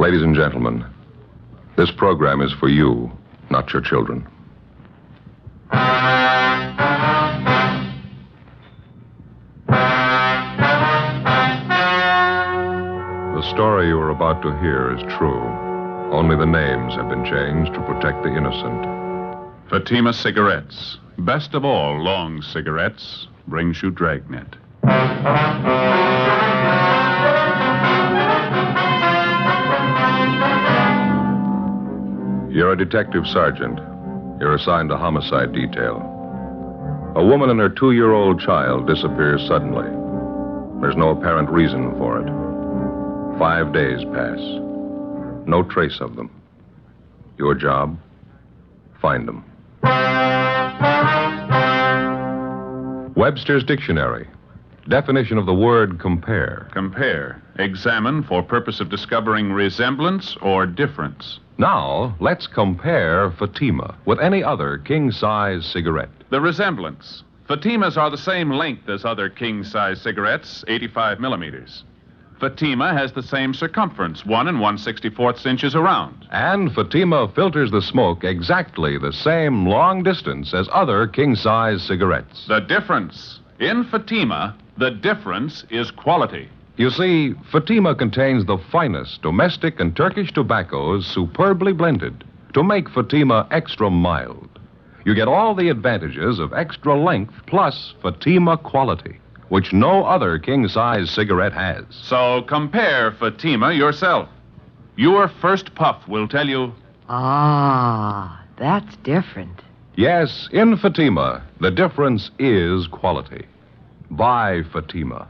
Ladies and gentlemen, this program is for you, not your children. The story you are about to hear is true. Only the names have been changed to protect the innocent. Fatima Cigarettes, best of all long cigarettes, brings you Dragnet. You're a detective sergeant. You're assigned to homicide detail. A woman and her 2-year-old child disappears suddenly. There's no apparent reason for it. 5 days pass. No trace of them. Your job? Find them. Webster's Dictionary. Definition of the word compare. Compare. Examine for purpose of discovering resemblance or difference. Now, let's compare Fatima with any other king-size cigarette. The resemblance. Fatimas are the same length as other king-size cigarettes, 85 millimeters. Fatima has the same circumference, 1 1/64 inches around. And Fatima filters the smoke exactly the same long distance as other king-size cigarettes. The difference. In Fatima, the difference is quality. You see, Fatima contains the finest domestic and Turkish tobaccos superbly blended to make Fatima extra mild. You get all the advantages of extra length plus Fatima quality, which no other king-size cigarette has. So compare Fatima yourself. Your first puff will tell you... Ah, that's different. Yes, in Fatima, the difference is quality. Buy Fatima.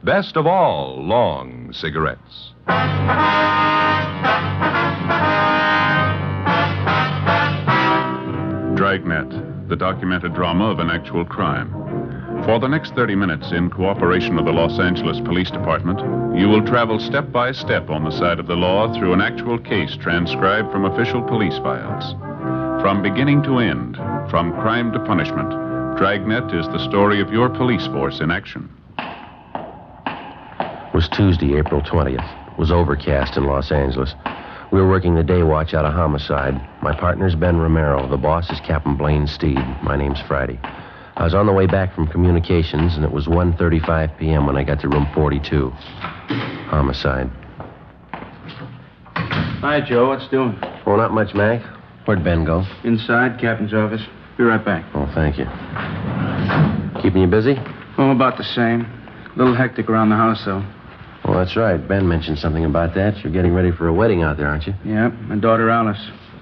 Best of all long cigarettes. Dragnet, the documented drama of an actual crime. For the next 30 minutes, in cooperation with the Los Angeles Police Department, you will travel step by step on the side of the law through an actual case transcribed from official police files. From beginning to end, from crime to punishment, Dragnet is the story of your police force in action. It was Tuesday, April 20th. It was overcast in Los Angeles. We were working the day watch out of homicide. My partner's Ben Romero. The boss is Captain Blaine Steed. My name's Friday. I was on the way back from communications, and it was 1:35 p.m. when I got to room 42. Homicide. Hi, Joe. What's doing? Oh, not much, Mac. Where'd Ben go? Inside, Captain's office. Be right back. Oh, thank you. Keeping you busy? Oh, about the same. A little hectic around the house, though. Oh, that's right. Ben mentioned something about that. You're getting ready for a wedding out there, aren't you? Yeah, my daughter Alice.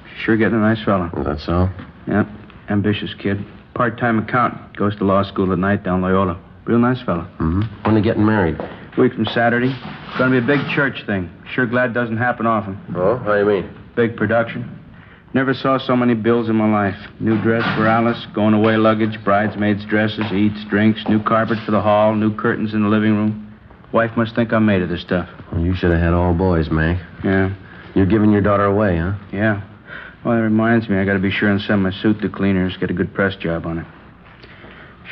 She's sure getting a nice fella. Is that so? Yep, ambitious kid. Part-time accountant. Goes to law school at night down Loyola. Real nice fella. Mm-hmm. When are you getting married? Week from Saturday. Gonna be a big church thing. Sure glad it doesn't happen often. Oh, how do you mean? Big production. Never saw so many bills in my life. New dress for Alice, going away luggage, bridesmaids' dresses, eats, drinks, new carpet for the hall, new curtains in the living room. Wife must think I'm made of this stuff. Well, you should have had all boys, Mac. Yeah. You're giving your daughter away, huh? Yeah. Well, that reminds me, I gotta be sure and send my suit to cleaners, get a good press job on it.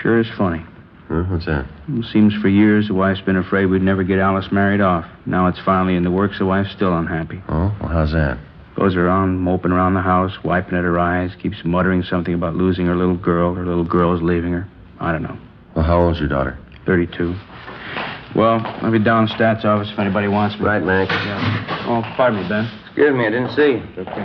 Sure is funny. Huh? What's that? It seems for years the wife's been afraid we'd never get Alice married off. Now it's finally in the works, the wife's still unhappy. Oh, well, how's that? Goes around moping around the house, wiping at her eyes, keeps muttering something about losing her little girl is leaving her. I don't know. Well, how old's your daughter? 32. Well, I'll be down in Stats office if anybody wants me. Right, Mac. Yeah. Oh, pardon me, Ben. Excuse me, I didn't see you. Okay.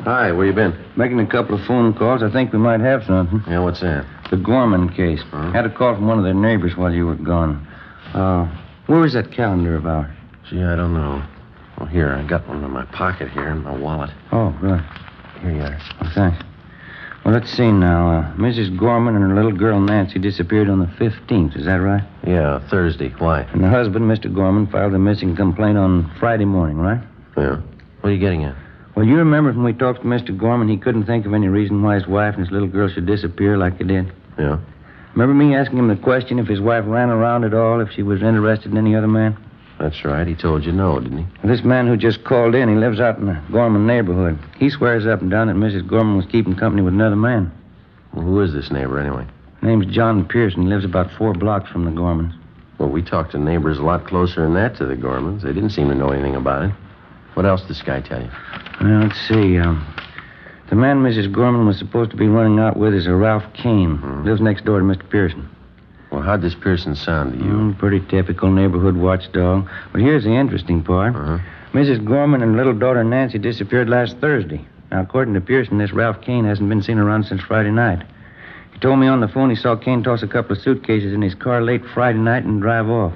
Hi, where you been? Making a couple of phone calls. I think we might have something. Yeah, what's that? The Gorman case. Huh? Had a call from one of their neighbors while you were gone. Where was that calendar of ours? Gee, I don't know. Well, here, I got one in my pocket here in my wallet. Oh, good. Here you are. Oh, thanks. Well, let's see now. Mrs. Gorman and her little girl Nancy disappeared on the 15th. Is that right? Yeah, Thursday. Why? And the husband, Mr. Gorman, filed a missing complaint on Friday morning, right? Yeah. What are you getting at? Well, you remember when we talked to Mr. Gorman, he couldn't think of any reason why his wife and his little girl should disappear like they did. Yeah. Remember me asking him the question if his wife ran around at all, if she was interested in any other man? That's right. He told you no, didn't he? Well, this man who just called in, he lives out in the Gorman neighborhood. He swears up and down that Mrs. Gorman was keeping company with another man. Well, who is this neighbor, anyway? Name's John Pearson. He lives about 4 blocks from the Gormans. Well, we talked to neighbors a lot closer than that to the Gormans. They didn't seem to know anything about it. What else did this guy tell you? Well, let's see. The man Mrs. Gorman was supposed to be running out with is a Ralph Kane. Lives next door to Mr. Pearson. Well, how'd this Pearson sound to you? Pretty typical neighborhood watchdog. But here's the interesting part. Mrs. Gorman and little daughter Nancy disappeared last Thursday. Now, according to Pearson, this Ralph Kane hasn't been seen around since Friday night. He told me on the phone he saw Kane toss a couple of suitcases in his car late Friday night and drive off.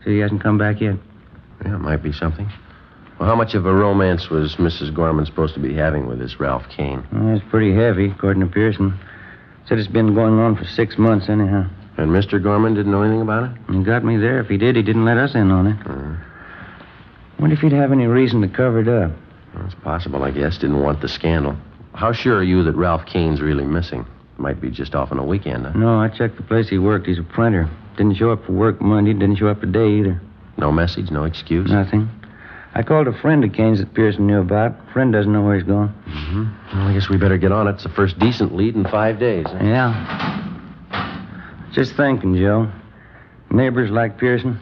So he hasn't come back yet. Yeah, it might be something. Well, how much of a romance was Mrs. Gorman supposed to be having with this Ralph Kane? Well, it's pretty heavy, according to Pearson. Said it's been going on for 6 months, anyhow. And Mr. Gorman didn't know anything about it? He got me there. If he did, he didn't let us in on it. Wonder if he'd have any reason to cover it up. Well, it's possible, I guess. Didn't want the scandal. How sure are you that Ralph Kane's really missing? Might be just off on a weekend, huh? No, I checked the place he worked. He's a printer. Didn't show up for work Monday. Didn't show up today either. No message, no excuse? Nothing. I called a friend of Kane's that Pearson knew about. Friend doesn't know where he's gone. Well, I guess we better get on it. It's the first decent lead in 5 days. Huh? Yeah. Just thinking, Joe. Neighbors like Pearson.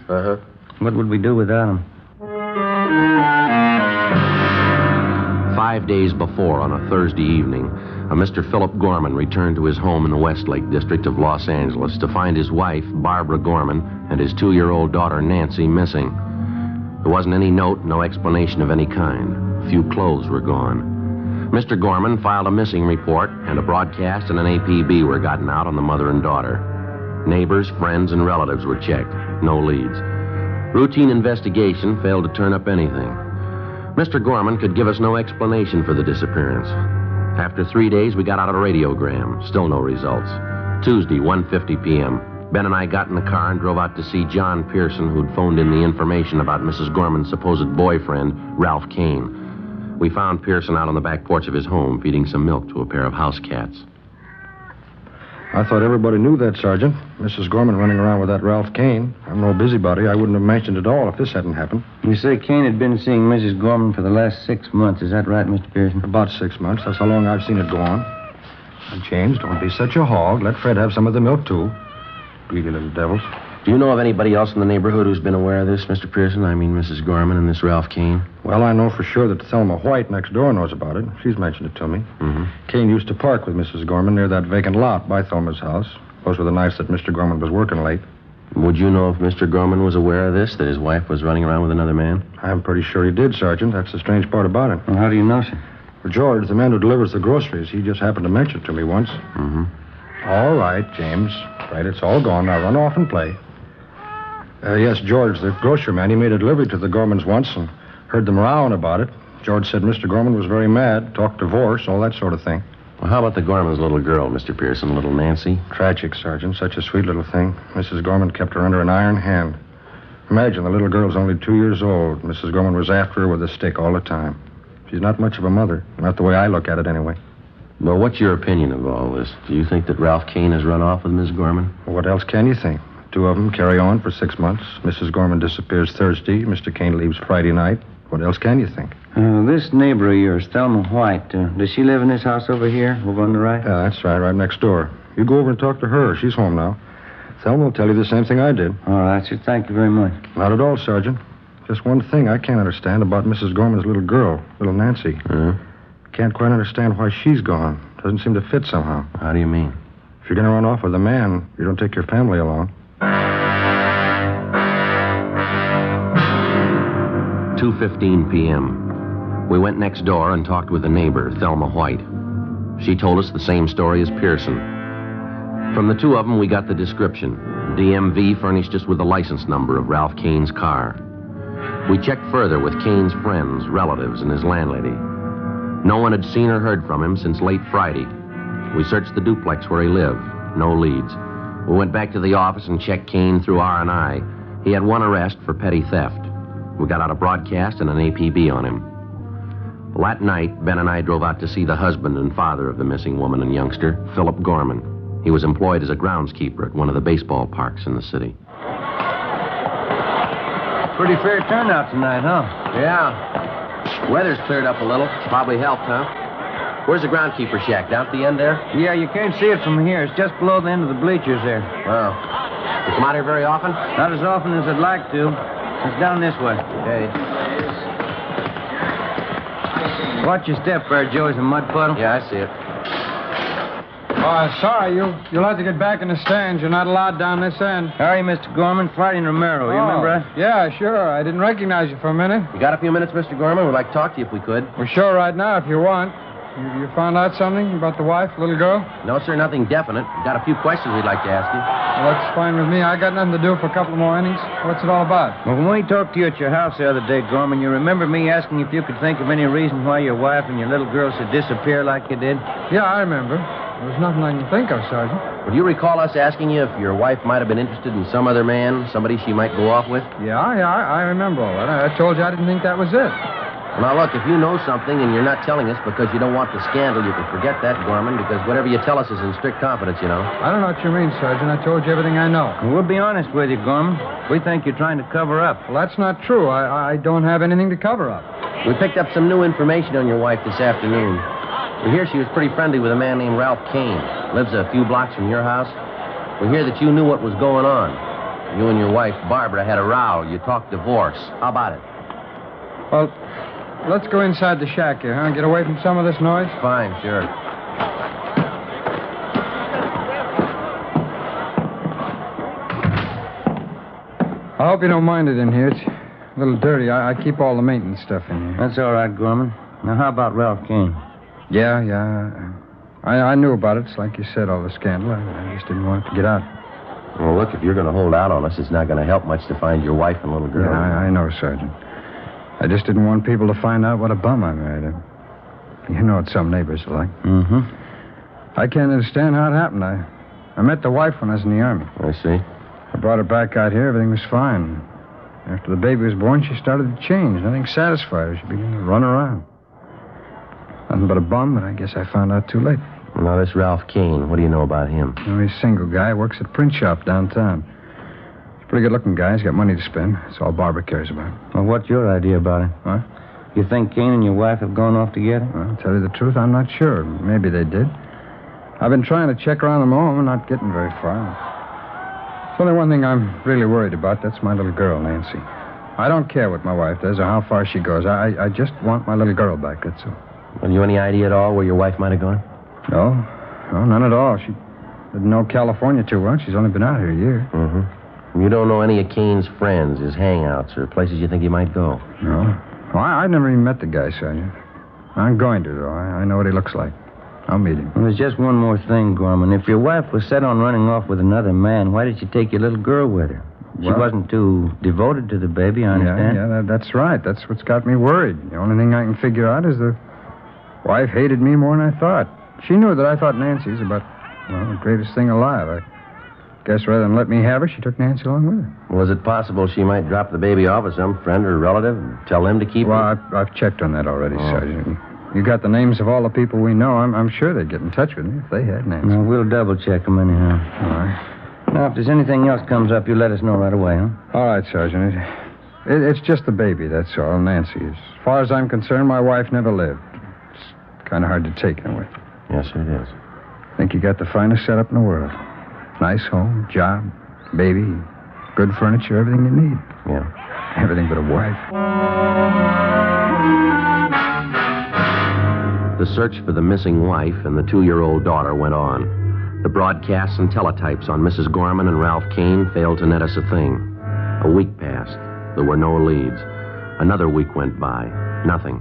What would we do without him? 5 days before, on a Thursday evening, a Mr. Philip Gorman returned to his home in the Westlake district of Los Angeles to find his wife, Barbara Gorman, and his 2-year-old daughter, Nancy, missing. There wasn't any note, no explanation of any kind. A few clothes were gone. Mr. Gorman filed a missing report, and a broadcast and an APB were gotten out on the mother and daughter. Neighbors, friends, and relatives were checked. No leads. Routine investigation failed to turn up anything. Mr. Gorman could give us no explanation for the disappearance. After 3 days, we got out a radiogram. Still no results. Tuesday, 1:50 p.m. Ben and I got in the car and drove out to see John Pearson, who'd phoned in the information about Mrs. Gorman's supposed boyfriend, Ralph Kane. We found Pearson out on the back porch of his home, feeding some milk to a pair of house cats. I thought everybody knew that, Sergeant. Mrs. Gorman running around with that Ralph Kane. I'm no busybody. I wouldn't have mentioned it all if this hadn't happened. You say Kane had been seeing Mrs. Gorman for the last 6 months. Is that right, Mr. Pearson? About 6 months. That's how long I've seen it go on. And James, don't be such a hog. Let Fred have some of the milk, too. Greedy little devils. Do you know of anybody else in the neighborhood who's been aware of this, Mr. Pearson? I mean, Mrs. Gorman and this Ralph Kane? Well, I know for sure that Thelma White next door knows about it. She's mentioned it to me. Kane used to park with Mrs. Gorman near that vacant lot by Thelma's house. Those were the nights that Mr. Gorman was working late. Would you know if Mr. Gorman was aware of this, that his wife was running around with another man? I'm pretty sure he did, Sergeant. That's the strange part about it. Well, how do you know, sir? Well, George, the man who delivers the groceries, he just happened to mention it to me once. All right, James. Right, it's all gone. Now run off and play. Yes, George, the grocery man, he made a delivery to the Gormans once and heard them rowing about it. George said Mr. Gorman was very mad, talked divorce, all that sort of thing. Well, how about the Gorman's little girl, Mr. Pearson, little Nancy? Tragic, Sergeant. Such a sweet little thing. Mrs. Gorman kept her under an iron hand. Imagine, the little girl's only 2 years old. Mrs. Gorman was after her with a stick all the time. She's not much of a mother. Not the way I look at it, anyway. Well, what's your opinion of all this? Do you think that Ralph Kane has run off with Miss Gorman? Well, what else can you think? Two of them carry on for 6 months. Mrs. Gorman disappears Thursday. Mr. Kane leaves Friday night. What else can you think? This neighbor of yours, Thelma White, does she live in this house over here, over on the right? Yeah, that's right next door. You go over and talk to her. She's home now. Thelma will tell you the same thing I did. All right, sir. Thank you very much. Not at all, Sergeant. Just one thing I can't understand about Mrs. Gorman's little girl, little Nancy. Can't quite understand why she's gone. Doesn't seem to fit somehow. How do you mean? If you're going to run off with a man, you don't take your family along. 2:15 p.m. We went next door and talked with the neighbor, Thelma White. She told us the same story as Pearson. From the two of them, we got the description. DMV furnished us with the license number of Ralph Kane's car. We checked further with Kane's friends, relatives, and his landlady. No one had seen or heard from him since late Friday. We searched the duplex where he lived. No leads. We went back to the office and checked Kane through R&I. He had one arrest for petty theft. We got out a broadcast and an APB on him. Well, that night, Ben and I drove out to see the husband and father of the missing woman and youngster, Philip Gorman. He was employed as a groundskeeper at one of the baseball parks in the city. Pretty fair turnout tonight, huh? Yeah. Weather's cleared up a little. Probably helped, huh? Where's the groundskeeper shack? Down at the end there? Yeah, you can't see it from here. It's just below the end of the bleachers there. Well, You come out here very often? Not as often as I'd like to. It's down this way. Okay. Watch your step there, Joey's a mud puddle. Yeah, I see it. Sorry, you'll have to get back in the stands. You're not allowed down this end. Hurry, Mr. Gorman. Friday and Romero. You remember that? Yeah, sure. I didn't recognize you for a minute. You got a few minutes, Mr. Gorman? We'd like to talk to you if we could. We're sure right now if you want. You found out something about the wife, little girl? No, sir, nothing definite. We've got a few questions we'd like to ask you. Well, that's fine with me. I got nothing to do for a couple more innings. What's it all about? Well, when we talked to you at your house the other day, Gorman, you remember me asking if you could think of any reason why your wife and your little girl should disappear like you did? Yeah, I remember. There's nothing I can think of, Sergeant. Would you recall us asking you if your wife might have been interested in some other man, somebody she might go off with? Yeah, I remember all that. I told you I didn't think that was it. Well, now, look, if you know something and you're not telling us because you don't want the scandal, you can forget that, Gorman, because whatever you tell us is in strict confidence, you know. I don't know what you mean, Sergeant. I told you everything I know. Well, we'll be honest with you, Gorman. We think you're trying to cover up. Well, that's not true. I don't have anything to cover up. We picked up some new information on your wife this afternoon. We hear she was pretty friendly with a man named Ralph Kane. Lives a few blocks from your house. We hear that you knew what was going on. You and your wife, Barbara, had a row. You talked divorce. How about it? Well, let's go inside the shack here, huh? Get away from some of this noise. Fine, sure. I hope you don't mind it in here. It's a little dirty. I keep all the maintenance stuff in here. That's all right, Gorman. Now, how about Ralph Kane? Yeah. I knew about it. It's like you said, all the scandal. I just didn't want it to get out. Well, look, if you're going to hold out on us, it's not going to help much to find your wife and little girl. Yeah, I know, Sergeant. I just didn't want people to find out what a bum I married. You know what some neighbors are like. Mm-hmm. I can't understand how it happened. I met the wife when I was in the Army. I see. I brought her back out here. Everything was fine. After the baby was born, she started to change. Nothing satisfied her. She began to run around. Nothing but a bum, but I guess I found out too late. Well, now, this Ralph Kane, what do you know about him? You know, he's a single guy. Works at a print shop downtown. He's a pretty good-looking guy. He's got money to spend. That's all Barbara cares about. Well, what's your idea about it? Huh? You think Kane and your wife have gone off together? Well, to tell you the truth, I'm not sure. Maybe they did. I've been trying to check around them all. I'm not getting very far. There's only one thing I'm really worried about. That's my little girl, Nancy. I don't care what my wife does or how far she goes. I just want my little girl back, that's all. Well, you any idea at all where your wife might have gone? No, none at all. She didn't know California too well. She's only been out here a year. Mm-hmm. You don't know any of Kane's friends, his hangouts, or places you think he might go? No. Well, I've never even met the guy, Sergeant. I'm going to, though. I know what he looks like. I'll meet him. Well, there's just one more thing, Gorman. If your wife was set on running off with another man, why did you take your little girl with her? She wasn't too devoted to the baby, I understand. Yeah, that's right. That's what's got me worried. The only thing I can figure out is the wife hated me more than I thought. She knew that I thought Nancy's about, the greatest thing alive. I guess rather than let me have her, she took Nancy along with her. Was it possible she might drop the baby off with some friend or relative and tell them to keep Well, her? I've checked on that already, Sergeant. You got the names of all the people we know. I'm sure they'd get in touch with me if they had Nancy. No, we'll double-check them anyhow. All right. Now, if there's anything else comes up, you let us know right away, huh? All right, Sergeant. It's just the baby, that's all, Nancy. As far as I'm concerned, my wife never lived. It's kind of hard to take in a way. Yes, sir, it is. I think you got the finest setup in the world. Nice home, job, baby, good furniture, everything you need. Yeah. Everything but a wife. The search for the missing wife and the 2-year-old daughter went on. The broadcasts and teletypes on Mrs. Gorman and Ralph Kane failed to net us a thing. A week passed. There were no leads. Another week went by. Nothing.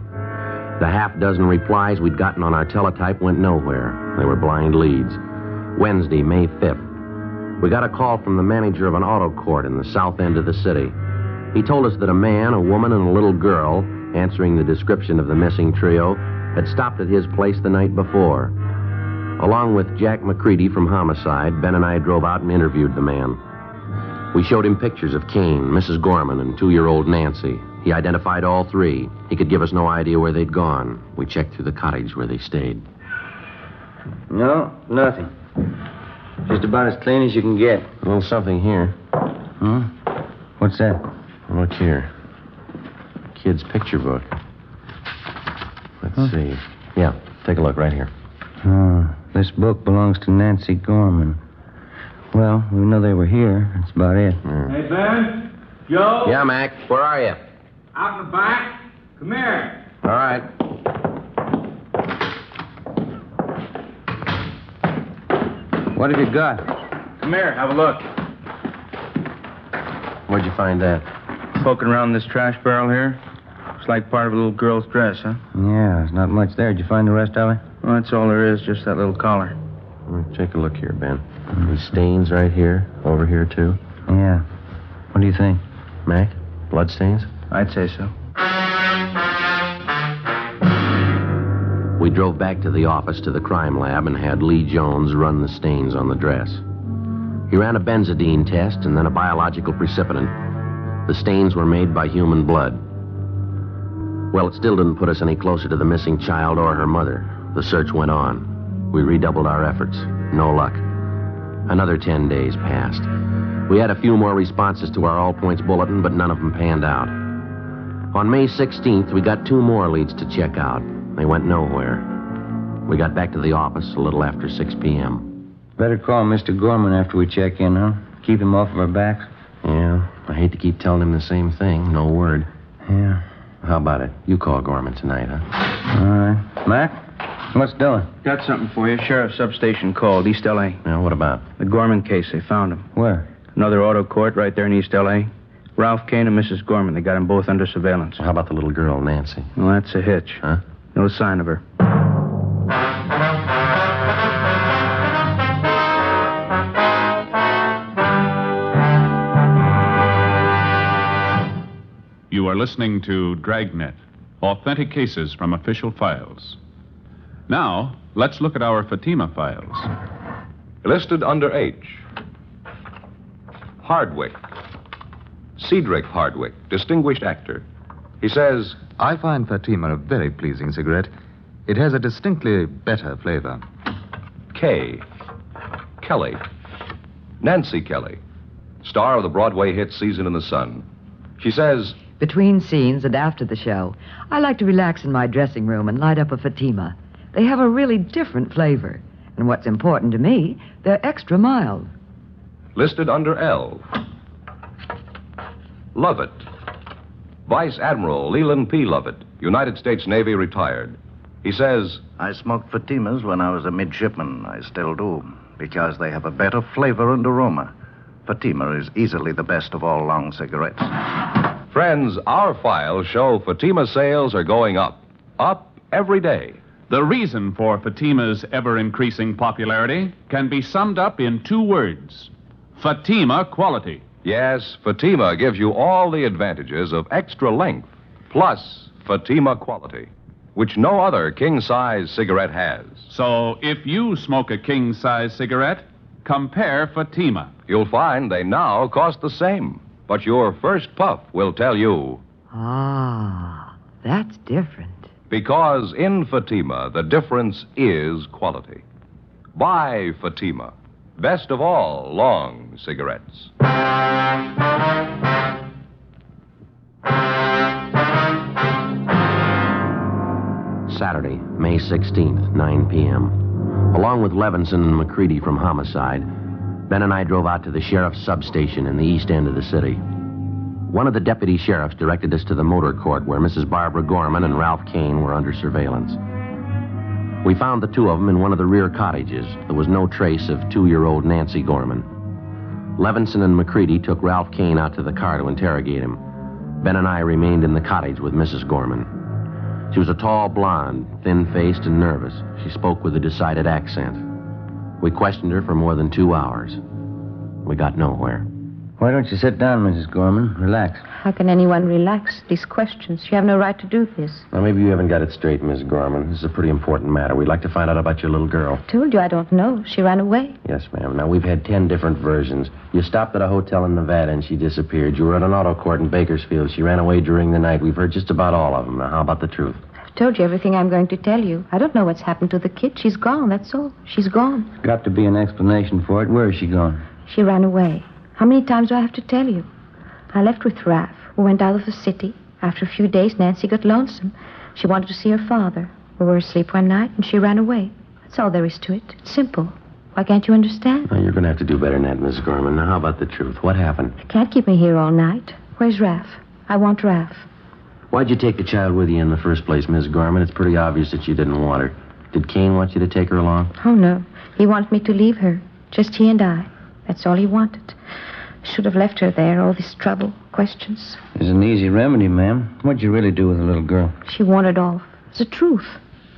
The half-dozen replies we'd gotten on our teletype went nowhere. They were blind leads. Wednesday, May 5th. We got a call from the manager of an auto court in the south end of the city. He told us that a man, a woman, and a little girl, answering the description of the missing trio, had stopped at his place the night before. Along with Jack McCready from Homicide, Ben and I drove out and interviewed the man. We showed him pictures of Kane, Mrs. Gorman, and 2-year-old Nancy. He identified all three. He could give us no idea where they'd gone. We checked through the cottage where they stayed. No, nothing. Just about as clean as you can get. A little something here. Huh? What's that? Look here. Kid's picture book. Let's see. Yeah, take a look right here. Oh, this book belongs to Nancy Gorman. Well, we know they were here. That's about it. Hey, Ben? Joe? Yeah, Mac. Where are you? Out in the back. Come here. All right. What have you got? Come here, have a look. Where'd you find that? Poking around this trash barrel here. Looks like part of a little girl's dress, huh? Yeah, there's not much there. Did you find the rest of it? Well, that's all there is, just that little collar. Take a look here, Ben. These stains right here, over here, too. Yeah. What do you think? Mac, blood stains? I'd say so. We drove back to the office to the crime lab and had Lee Jones run the stains on the dress. He ran a benzodine test and then a biological precipitant. The stains were made by human blood. Well, it still didn't put us any closer to the missing child or her mother. The search went on. We redoubled our efforts. No luck. Another 10 days passed. We had a few more responses to our all-points bulletin, but none of them panned out. On May 16th, we got 2 more leads to check out. They went nowhere. We got back to the office a little after 6 p.m. Better call Mr. Gorman after we check in, huh? Keep him off of our backs. Yeah, I hate to keep telling him the same thing. No word. Yeah. How about it? You call Gorman tonight, huh? All right. Mac, what's doing? Got something for you. Sheriff's substation called, East L.A. Yeah, what about? The Gorman case, they found him. Where? Another auto court right there in East L.A. Ralph Kane and Mrs. Gorman, they got them both under surveillance. How about the little girl, Nancy? Well, that's a hitch. Huh? No sign of her. You are listening to Dragnet, authentic cases from official files. Now, let's look at our Fatima files. Listed under H. Hardwick. Cedric Hardwick, distinguished actor. He says, I find Fatima a very pleasing cigarette. It has a distinctly better flavor. K. Kelly. Nancy Kelly, star of the Broadway hit Season in the Sun. She says, Between scenes and after the show, I like to relax in my dressing room and light up a Fatima. They have a really different flavor. And what's important to me, they're extra mild. listed under L. Lovett. Vice Admiral Leland P. Lovett, United States Navy, retired. He says, I smoked Fatimas when I was a midshipman. I still do, because they have a better flavor and aroma. Fatima is easily the best of all long cigarettes. friends, our files show Fatima sales are going up. Up every day. The reason for Fatima's ever-increasing popularity can be summed up in 2 words. Fatima quality. Yes, Fatima gives you all the advantages of extra length, plus Fatima quality, which no other king-size cigarette has. So if you smoke a king-size cigarette, compare Fatima. You'll find they now cost the same, but your first puff will tell you. Ah, that's different. Because in Fatima, the difference is quality. Buy Fatima. Best of all long cigarettes. Saturday, May 16th, 9 p.m. Along with Levinson and McCready from Homicide, Ben and I drove out to the sheriff's substation in the east end of the city. One of the deputy sheriffs directed us to the motor court where Mrs. Barbara Gorman and Ralph Kane were under surveillance. We found the 2 of them in one of the rear cottages. There was no trace of 2-year-old Nancy Gorman. Levinson and McCready took Ralph Kane out to the car to interrogate him. Ben and I remained in the cottage with Mrs. Gorman. She was a tall blonde, thin-faced and nervous. She spoke with a decided accent. We questioned her for more than 2 hours. We got nowhere. Why don't you sit down, Mrs. Gorman? Relax. How can anyone relax? These questions. You have no right to do this. Well, maybe you haven't got it straight, Miss Gorman. This is a pretty important matter. We'd like to find out about your little girl. I told you I don't know. She ran away. Yes, ma'am. Now, we've had 10 different versions. You stopped at a hotel in Nevada and she disappeared. You were at an auto court in Bakersfield. She ran away during the night. We've heard just about all of them. Now, how about the truth? I've told you everything I'm going to tell you. I don't know what's happened to the kid. She's gone, that's all. She's gone. There's got to be an explanation for it. Where is she gone? She ran away. How many times do I have to tell you? I left with Ralph. We went out of the city. After a few days, Nancy got lonesome. She wanted to see her father. We were asleep one night, and she ran away. That's all there is to it. It's simple. Why can't you understand? You're going to have to do better than that, Mrs. Gorman. Now, how about the truth? What happened? Can't keep me here all night. Where's Raph? I want Raph. Why'd you take the child with you in the first place, Mrs. Gorman? It's pretty obvious that you didn't want her. Did Kane want you to take her along? Oh, no. He wanted me to leave her. Just he and I. That's all he wanted. Should have left her there. All this trouble, questions. There's an easy remedy, ma'am. What'd you really do with the little girl? She wandered off. It's the truth.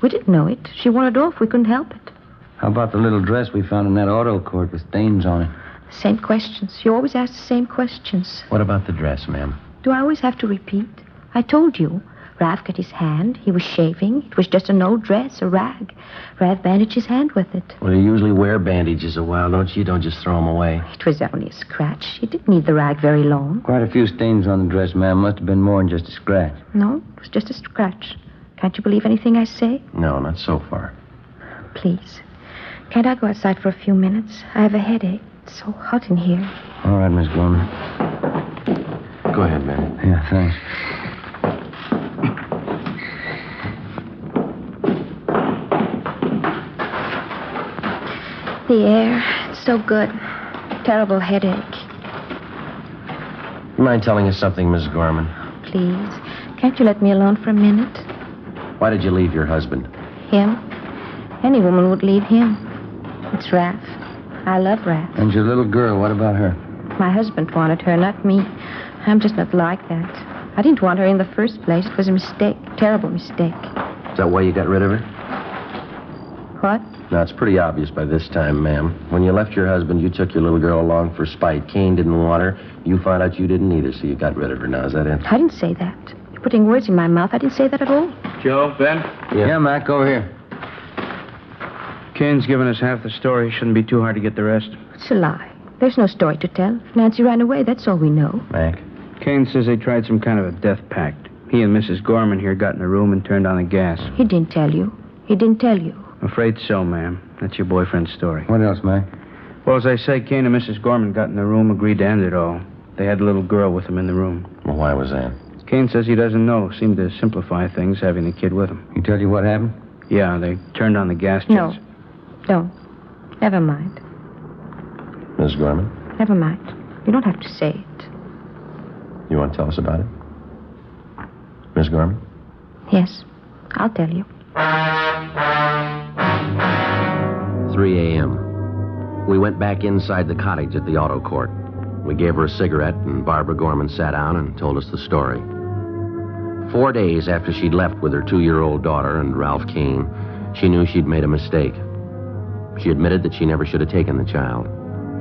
We didn't know it. She wandered off. We couldn't help it. How about the little dress we found in that auto court with stains on it? Same questions. You always ask the same questions. What about the dress, ma'am? Do I always have to repeat? I told you. Raph cut his hand. He was shaving. It was just an old dress, a rag. Raph bandaged his hand with it. Well, you usually wear bandages a while, don't you? You don't just throw them away. It was only a scratch. He didn't need the rag very long. Quite a few stains on the dress, ma'am. Must have been more than just a scratch. No, it was just a scratch. Can't you believe anything I say? No, not so far. Please. Can't I go outside for a few minutes? I have a headache. It's so hot in here. All right, Miss Gorman. Go ahead, man. Yeah, thanks. The air, it's so good. Terrible headache. You mind telling us something, Mrs. Gorman? Please. Can't you let me alone for a minute? Why did you leave your husband? Him? Any woman would leave him. It's Raph. I love Raph. And your little girl, what about her? My husband wanted her, not me. I'm just not like that. I didn't want her in the first place. It was a mistake. Terrible mistake. Is that why you got rid of her? What? Now, it's pretty obvious by this time, ma'am. When you left your husband, you took your little girl along for spite. Kane didn't want her. You found out you didn't either, so you got rid of her. Now, is that it? I didn't say that. You're putting words in my mouth. I didn't say that at all. Joe, Ben? Yeah, Mac, over here. Kane's given us half the story. Shouldn't be too hard to get the rest. It's a lie. There's no story to tell. If Nancy ran away, that's all we know. Mac? Kane says they tried some kind of a death pact. He and Mrs. Gorman here got in a room and turned on the gas. He didn't tell you. He didn't tell you. Afraid so, ma'am. That's your boyfriend's story. What else, Mac? Well, as I say, Kane and Mrs. Gorman got in the room, agreed to end it all. They had a little girl with them in the room. Well, why was that? Kane says he doesn't know. Seemed to simplify things, having the kid with him. He tell you what happened? Yeah, they turned on the gas No. jets. Don't. Never mind. Mrs. Gorman? Never mind. You don't have to say it. You want to tell us about it? Miss Gorman? Yes. I'll tell you. 3 a.m. We went back inside the cottage at the auto court. We gave her a cigarette, and Barbara Gorman sat down and told us the story. 4 days after she'd left with her 2-year-old daughter and Ralph Kane, she knew she'd made a mistake. She admitted that she never should have taken the child.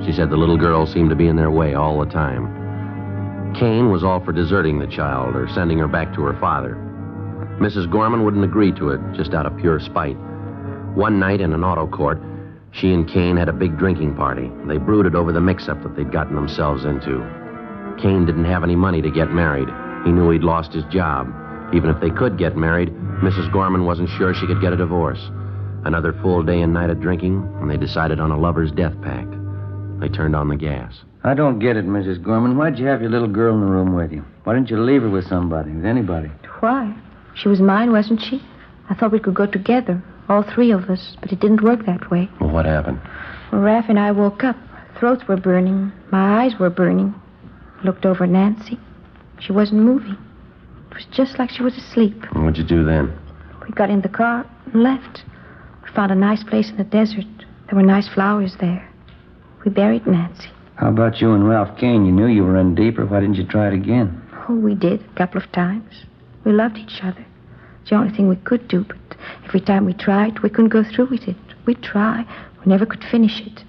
She said the little girl seemed to be in their way all the time. Kane was all for deserting the child or sending her back to her father. Mrs. Gorman wouldn't agree to it, just out of pure spite. One night in an auto court, she and Kane had a big drinking party. They brooded over the mix-up that they'd gotten themselves into. Kane didn't have any money to get married. He knew he'd lost his job. Even if they could get married, Mrs. Gorman wasn't sure she could get a divorce. Another full day and night of drinking, and they decided on a lover's death pact. They turned on the gas. I don't get it, Mrs. Gorman. Why'd you have your little girl in the room with you? Why didn't you leave her with somebody, with anybody? Why? She was mine, wasn't she? I thought we could go together, all three of us, but it didn't work that way. Well, what happened? Well, Raph and I woke up. Our throats were burning. My eyes were burning. I looked over at Nancy. She wasn't moving. It was just like she was asleep. And what'd you do then? We got in the car and left. We found a nice place in the desert. There were nice flowers there. We buried Nancy. How about you and Ralph Kane? You knew you were in deeper. Why didn't you try it again? Oh, we did, a couple of times. We loved each other. It's the only thing we could do, but every time we tried, we couldn't go through with it. We'd try. We never could finish it.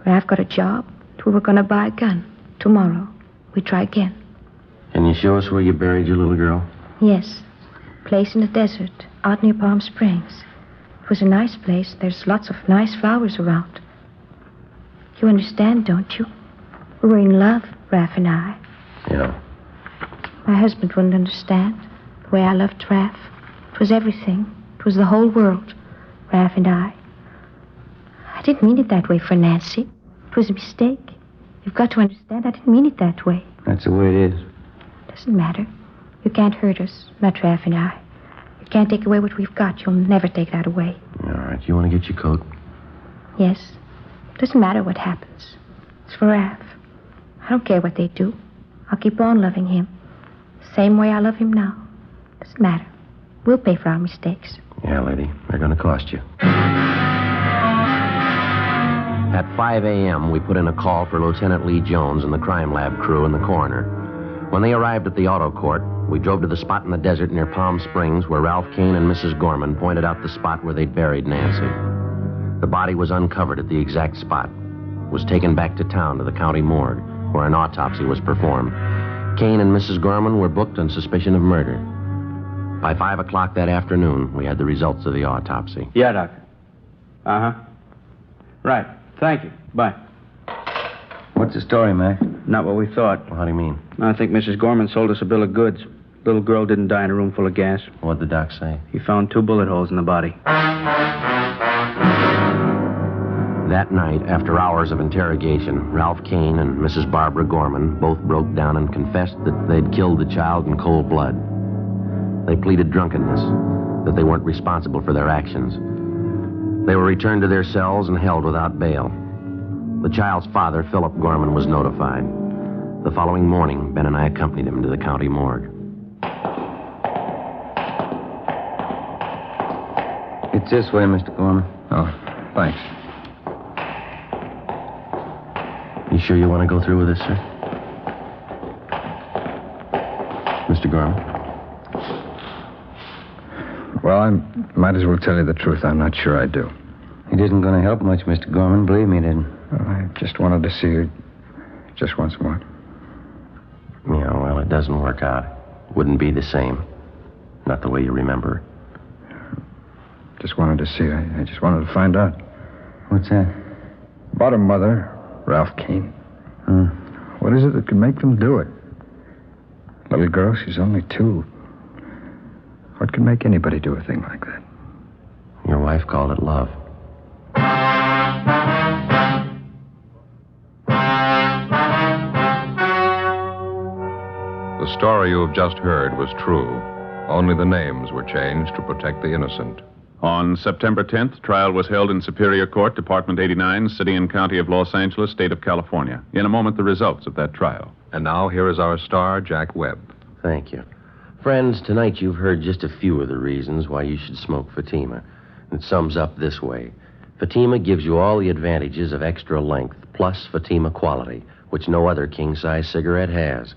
Ralph got a job. We were going to buy a gun. Tomorrow, we'd try again. Can you show us where you buried your little girl? Yes. Place in the desert, out near Palm Springs. It was a nice place. There's lots of nice flowers around. You understand, don't you? We were in love, Raph and I. Yeah. My husband wouldn't understand the way I loved Raph. It was everything. It was the whole world, Raph and I. I didn't mean it that way for Nancy. It was a mistake. You've got to understand I didn't mean it that way. That's the way it is. Doesn't matter. You can't hurt us, not Raph and I. You can't take away what we've got. You'll never take that away. All right. You want to get your coat? Yes. Doesn't matter what happens. It's for Raph. I don't care what they do. I'll keep on loving him. Same way I love him now. Doesn't matter. We'll pay for our mistakes. Yeah, lady. They're going to cost you. At 5 a.m., we put in a call for Lieutenant Lee Jones and the crime lab crew and the coroner. When they arrived at the auto court, we drove to the spot in the desert near Palm Springs where Ralph Kane and Mrs. Gorman pointed out the spot where they'd buried Nancy. The body was uncovered at the exact spot. It was taken back to town to the county morgue, where an autopsy was performed. Kane and Mrs. Gorman were booked on suspicion of murder. By 5 o'clock that afternoon, we had the results of the autopsy. Yeah, Doctor. Uh-huh. Right. Thank you. Bye. What's the story, Mac? Not what we thought. Well, how do you mean? I think Mrs. Gorman sold us a bill of goods. Little girl didn't die in a room full of gas. What'd the doc say? He found 2 bullet holes in the body. That night, after hours of interrogation, Ralph Kane and Mrs. Barbara Gorman both broke down and confessed that they'd killed the child in cold blood. They pleaded drunkenness, that they weren't responsible for their actions. They were returned to their cells and held without bail. The child's father, Philip Gorman, was notified. The following morning, Ben and I accompanied him to the county morgue. It's this way, Mr. Gorman. Oh, thanks. You sure you want to go through with this, sir? Mr. Gorman? Well, I might as well tell you the truth. I'm not sure I do. It isn't going to help much, Mr. Gorman. Believe me, it isn't. Well, I just wanted to see you just once more. Yeah, well, it doesn't work out. Wouldn't be the same. Not the way you remember. Just wanted to see. I just wanted to find out. What's that? About her mother, Ralph Kane. What is it that could make them do it? Little girl, she's only 2. What could make anybody do a thing like that? Your wife called it love. The story you have just heard was true. Only the names were changed to protect the innocent. On September 10th, trial was held in Superior Court, Department 89, City and County of Los Angeles, State of California. In a moment, the results of that trial. And now, here is our star, Jack Webb. Thank you. Friends, tonight you've heard just a few of the reasons why you should smoke Fatima. It sums up this way. Fatima gives you all the advantages of extra length, plus Fatima quality, which no other king-size cigarette has.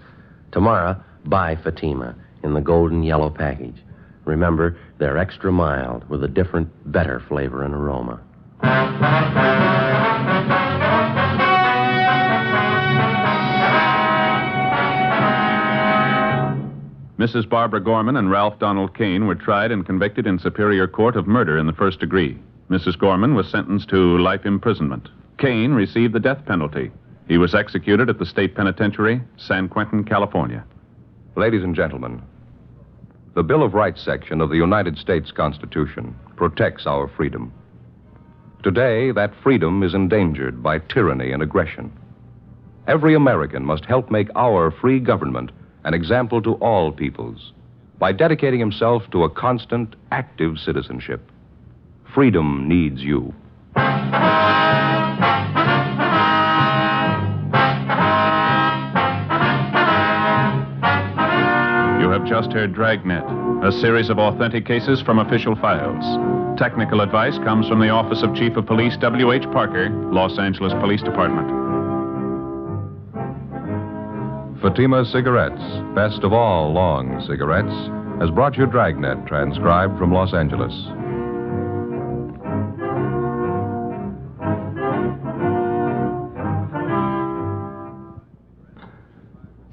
Tomorrow, buy Fatima in the golden yellow package. Remember, they're extra mild with a different, better flavor and aroma. Mrs. Barbara Gorman and Ralph Donald Kane were tried and convicted in Superior Court of murder in the first degree. Mrs. Gorman was sentenced to life imprisonment. Kane received the death penalty. He was executed at the state penitentiary, San Quentin, California. Ladies and gentlemen, the Bill of Rights section of the United States Constitution protects our freedom. Today, that freedom is endangered by tyranny and aggression. Every American must help make our free government an example to all peoples by dedicating himself to a constant, active citizenship. Freedom needs you. You have just heard Dragnet, a series of authentic cases from official files. Technical advice comes from the Office of Chief of Police W.H. Parker, Los Angeles Police Department. Fatima Cigarettes, best of all long cigarettes, has brought you Dragnet, transcribed from Los Angeles.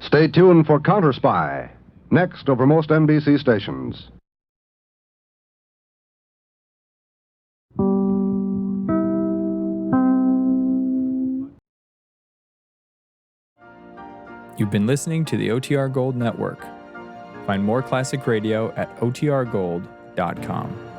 Stay tuned for Counter Spy, next over most NBC stations. You've been listening to the OTR Gold Network. Find more classic radio at otrgold.com.